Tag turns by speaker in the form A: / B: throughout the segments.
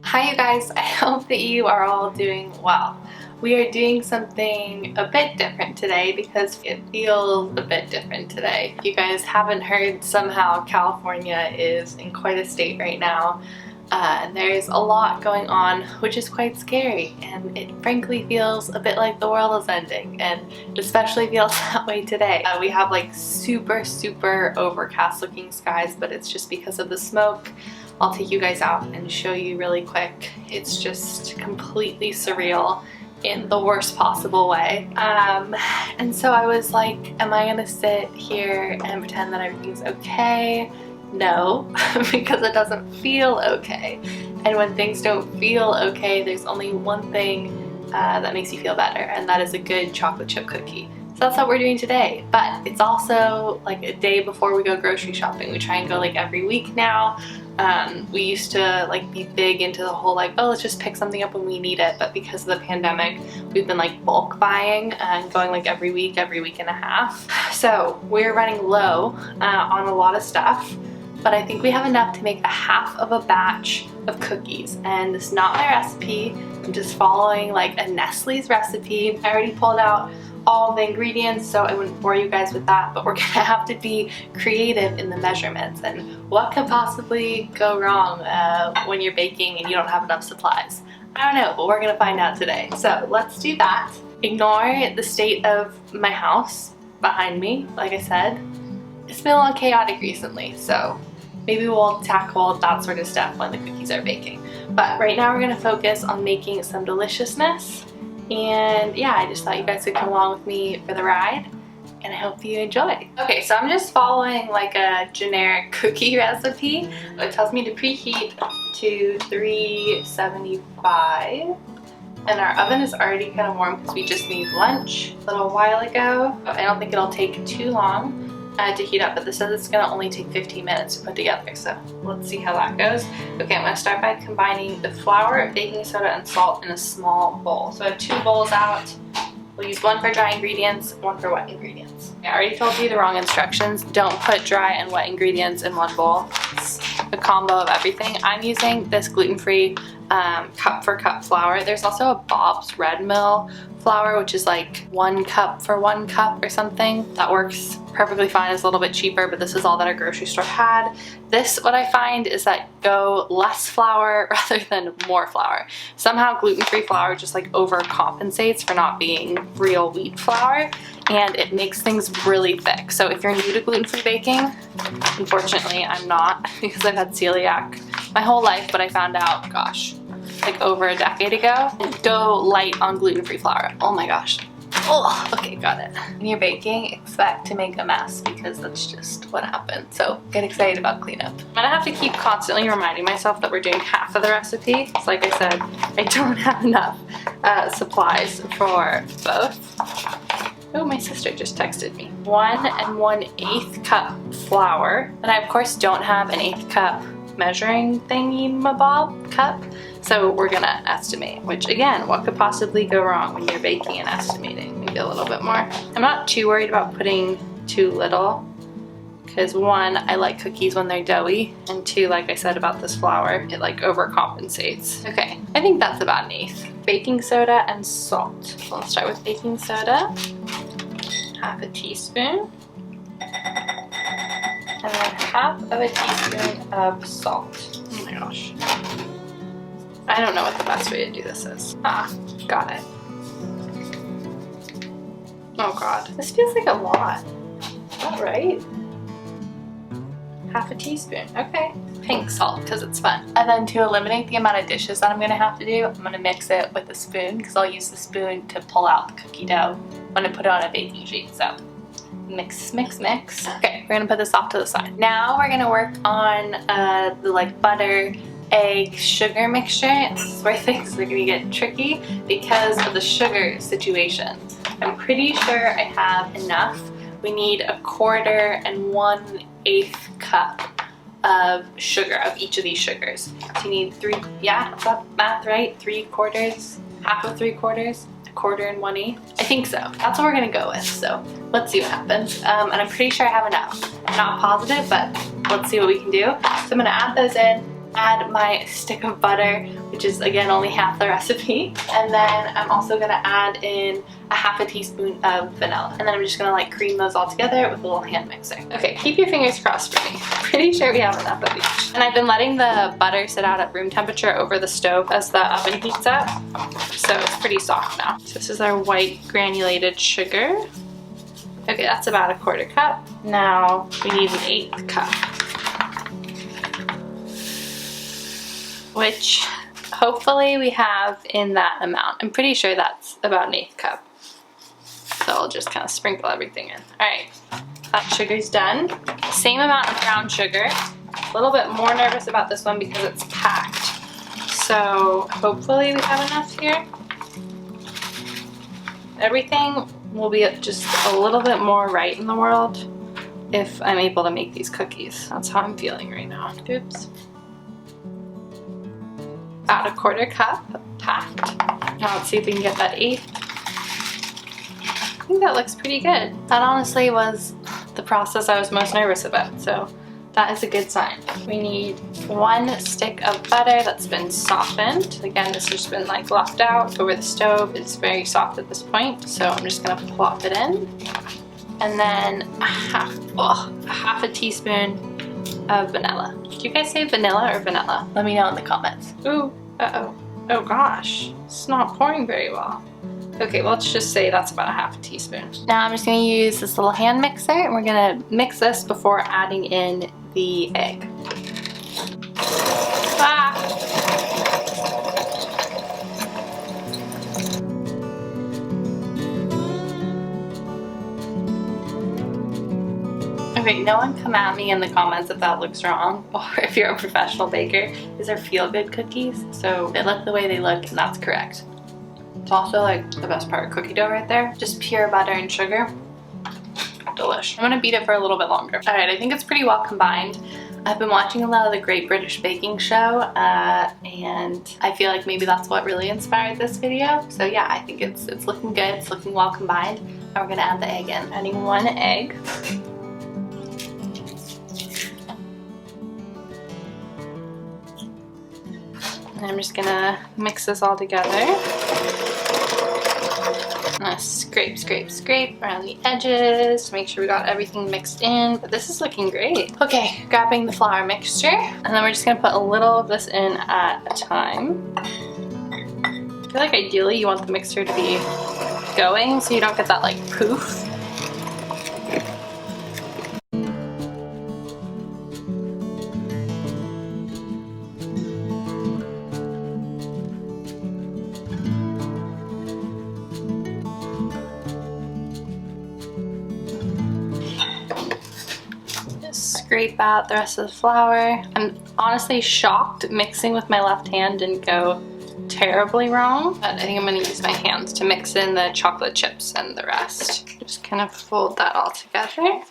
A: Hi you guys, I hope that you are all doing well. We are doing something a bit different today because it feels a bit different today. If you guys haven't heard, somehow California is in quite a state right now. There's a lot going on, which is quite scary, and it frankly feels a bit like the world is ending, and it especially feels that way today. We have like super overcast looking skies, but it's just because of the smoke. I'll take you guys out and show you really quick. It's just completely surreal in the worst possible way. And so I was like, am I gonna sit here and pretend that everything's okay? No, because it doesn't feel okay. And when things don't feel okay, there's only one thing that makes you feel better, and that is a good chocolate chip cookie. So that's what we're doing today. But it's also like a day before we go grocery shopping. We try and go like every week now. We used to like be big into the whole like, oh, let's just pick something up when we need it, but because of the pandemic we've been like bulk buying and going like every week and a half. So we're running low on a lot of stuff, but I think we have enough to make a half of a batch of cookies, and it's not my recipe. I'm just following like a Nestle's recipe. I already pulled out all the ingredients, so I wouldn't bore you guys with that, but we're gonna have to be creative in the measurements, and what could possibly go wrong when you're baking and you don't have enough supplies? I don't know, but we're gonna find out today. So let's do that. Ignore the state of my house behind me. Like I said, it's been a little chaotic recently, so maybe we'll tackle that sort of stuff when the cookies are baking. But right now we're gonna focus on making some deliciousness. And yeah, I just thought you guys could come along with me for the ride, and I hope you enjoy. Okay, so I'm just following like a generic cookie recipe. It tells me to preheat to 375, and our oven is already kind of warm because we just made lunch a little while ago. I don't think it'll take too long to heat up, but this says it's gonna only take 15 minutes to put together, so let's see how that goes. Okay, I'm gonna start by combining the flour, baking soda, and salt in a small bowl. So I have 2 bowls out. We'll use one for dry ingredients, one for wet ingredients. I already told you the wrong instructions. Don't put dry and wet ingredients in one bowl. It's a combo of everything. I'm using this gluten-free cup for cup flour. There's also a Bob's Red Mill flour, which is like 1 cup for 1 cup or something. That works perfectly fine. It's a little bit cheaper, but this is all that our grocery store had. This, what I find, is that go less flour rather than more flour. Somehow gluten-free flour just like overcompensates for not being real wheat flour, and it makes things really thick. So if you're new to gluten-free baking, unfortunately I'm not, because I've had celiac my whole life, but I found out, gosh, like over a decade ago, go light on gluten-free flour. Oh my gosh. Oh, okay, got it. When you're baking, expect to make a mess because that's just what happens. So get excited about cleanup. I'm gonna have to keep constantly reminding myself that we're doing half of the recipe. It's like I said, I don't have enough supplies for both. Oh, my sister just texted me. 1 1/8 cup flour. And I of course don't have an 1/8 cup measuring thingy-mabob cup. So we're gonna estimate, which again, what could possibly go wrong when you're baking and estimating? Maybe a little bit more. I'm not too worried about putting too little, because 1, I like cookies when they're doughy, and 2, like I said about this flour, it like overcompensates. Okay, I think that's about 1/8. Baking soda and salt. So let's start with baking soda. 1/2 teaspoon. And then 1/2 teaspoon of salt. Oh my gosh. I don't know what the best way to do this is. Ah, got it. Oh god. This feels like a lot. Is that right? 1/2 teaspoon. Okay. Pink salt, because it's fun. And then to eliminate the amount of dishes that I'm going to have to do, I'm going to mix it with a spoon, because I'll use the spoon to pull out the cookie dough when I put it on a baking sheet. So mix, mix, mix. Okay, we're going to put this off to the side. Now we're going to work on the like butter, egg, sugar mixture. This is where things are going to get tricky because of the sugar situation. I'm pretty sure I have enough. We need 1/4 and 1/8 cup of sugar, of each of these sugars. So you need 3, yeah, is that math right? 3/4, 1/2 of 3/4, 1/4 and 1/8. I think so. That's what we're gonna go with. So let's see what happens. And I'm pretty sure I have enough. I'm not positive, but let's see what we can do. So I'm gonna add those in. add my stick of butter, which is again only half the recipe. And then I'm also gonna add in a half a teaspoon of vanilla. And then I'm just gonna like cream those all together with a little hand mixer. Okay, keep your fingers crossed for me. Pretty sure we have enough of each. And I've been letting the butter sit out at room temperature over the stove as the oven heats up. So it's pretty soft now. So this is our white granulated sugar. Okay, that's about 1/4 cup. Now we need an 1/8 cup. Which hopefully we have in that amount. I'm pretty sure that's about an 1/8 cup. So I'll just kind of sprinkle everything in. All right, that sugar's done. Same amount of brown sugar. A little bit more nervous about this one because it's packed. So hopefully we have enough here. Everything will be just a little bit more right in the world if I'm able to make these cookies. That's how I'm feeling right now. Oops. About 1/4 cup packed. Now let's see if we can get that 1/8. I think that looks pretty good. That honestly was the process I was most nervous about, so that is a good sign. We need 1 stick of butter that's been softened. Again, this has been like left out over the stove. It's very soft at this point, so I'm just gonna plop it in. And then a half a teaspoon of vanilla. Did you guys say vanilla or vanilla? Let me know in the comments. Ooh, uh-oh. Oh gosh, it's not pouring very well. Okay, well, let's just say that's about a half a teaspoon. Now I'm just gonna use this little hand mixer and we're gonna mix this before adding in the egg. Ah! Okay, no one come at me in the comments if that looks wrong, or if you're a professional baker. These are feel-good cookies, so they look the way they look and that's correct. It's also like the best part of cookie dough right there. Just pure butter and sugar. Delish. I'm gonna beat it for a little bit longer. All right, I think it's pretty well combined. I've been watching a lot of the Great British Baking Show and I feel like maybe that's what really inspired this video. So yeah, I think it's looking good, it's looking well combined. And we're gonna add the egg in. Adding 1 egg. And I'm just gonna mix this all together. I'm gonna scrape, scrape, scrape around the edges to make sure we got everything mixed in. But this is looking great. Okay, grabbing the flour mixture. And then we're just gonna put a little of this in at a time. I feel like ideally you want the mixture to be going so you don't get that like poof. Scrape out the rest of the flour. I'm honestly shocked mixing with my left hand didn't go terribly wrong, but I think I'm gonna use my hands to mix in the chocolate chips and the rest. Just kind of fold that all together.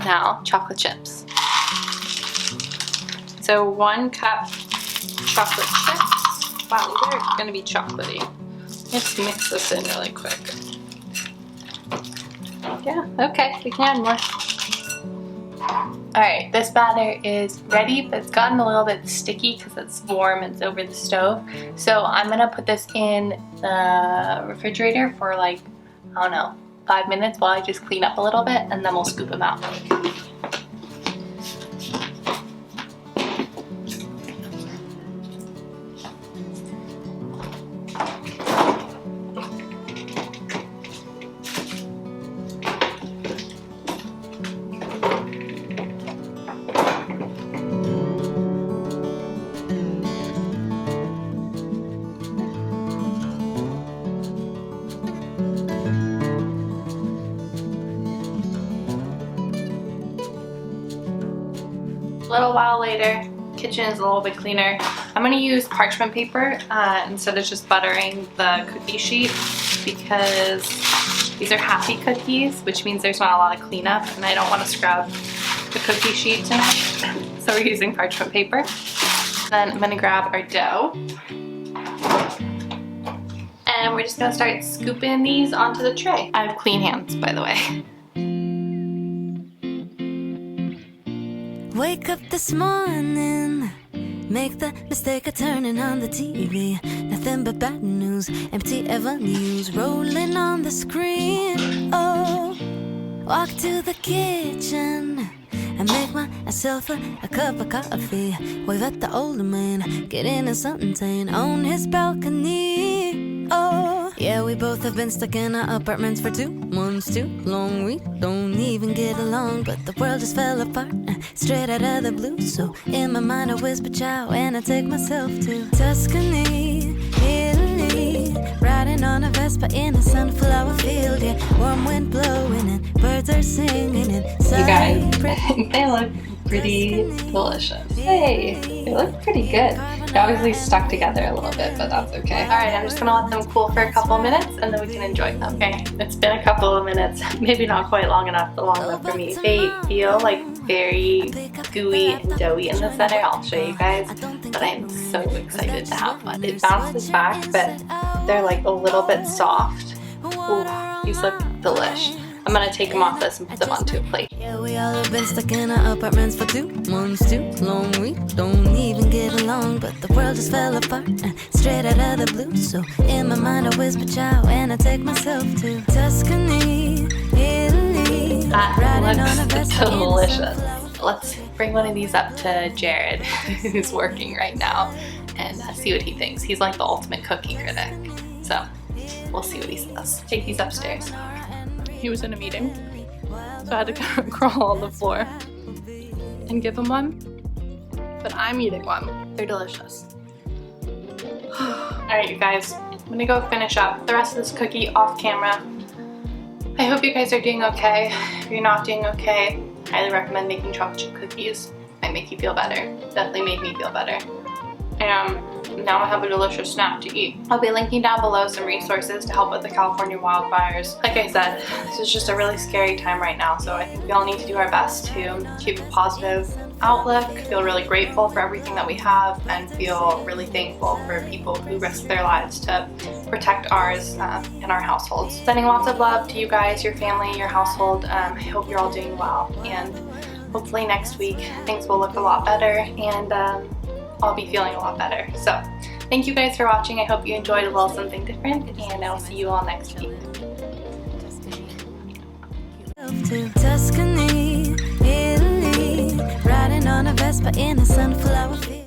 A: Now, chocolate chips. So 1 cup chocolate chips. Wow, these are gonna be chocolatey. Let's mix this in really quick. Yeah, okay, we can add more. Alright, this batter is ready, but it's gotten a little bit sticky because it's warm, it's over the stove. So I'm gonna put this in the refrigerator for like, I don't know, 5 minutes while I just clean up a little bit and then we'll scoop them out. A little while later, kitchen is a little bit cleaner. I'm gonna use parchment paper instead of just buttering the cookie sheet because these are happy cookies, which means there's not a lot of cleanup and I don't want to scrub the cookie sheet tonight. So we're using parchment paper. Then I'm gonna grab our dough. And we're just gonna start scooping these onto the tray. I have clean hands, by the way.
B: Wake up this morning, make the mistake of turning on the TV. Nothing but bad news, empty avenues rolling on the screen. Oh, walk to the kitchen and make myself a cup of coffee. Wave at the older man, get into something tame on his balcony. Oh, yeah, we both have been stuck in our apartments for 2 months too long. We don't even get along, but the world just fell apart straight out of the blue. So in my mind I whisper ciao and I take myself to Tuscany, Italy, riding on a Vespa in a sunflower field. Yeah, warm wind blowing and birds are singing inside.
A: You guys, they look pretty delicious. Hey, they look pretty good. They obviously stuck together a little bit, but that's okay. Alright, I'm just gonna let them cool for a couple of minutes and then we can enjoy them. Okay, it's been a couple of minutes, maybe not quite long enough, but long enough for me. They feel like very gooey and doughy in the center. I'll show you guys, but I'm so excited to have one. It bounces back, but they're like a little bit soft. Ooh, these look delish. I'm gonna take them off this and put them onto a plate.
B: Yeah, we all have been stuck in our apartments for 2 months too long. We don't even get along, but the world just fell apart straight out of the blue. So in my mind I whisper ciao and I take myself to Tuscany, Italy.
A: That looks delicious. Let's bring one of these up to Jared, who's working right now, and see what he thinks. He's like the ultimate cookie critic, so we'll see what he says. Take these upstairs. He was in a meeting, so I had to crawl on the floor and give him one, but I'm eating one. They're delicious. Alright, you guys, I'm gonna go finish up the rest of this cookie off camera. I hope you guys are doing okay. If you're not doing okay, I highly recommend making chocolate chip cookies. Might make you feel better. Definitely made me feel better. And now I have a delicious snack to eat. I'll be linking down below some resources to help with the California wildfires. Like I said, this is just a really scary time right now, so I think we all need to do our best to keep a positive outlook, feel really grateful for everything that we have, and feel really thankful for people who risk their lives to protect ours in our households. Sending lots of love to you guys, your family, your household. I hope you're all doing well, and hopefully next week things will look a lot better, and I'll be feeling a lot better. So thank you guys for watching. I hope you enjoyed a little something different, and I'll see you all next week.
B: Tuscany, Italy, riding on a Vespa in a sunflower field.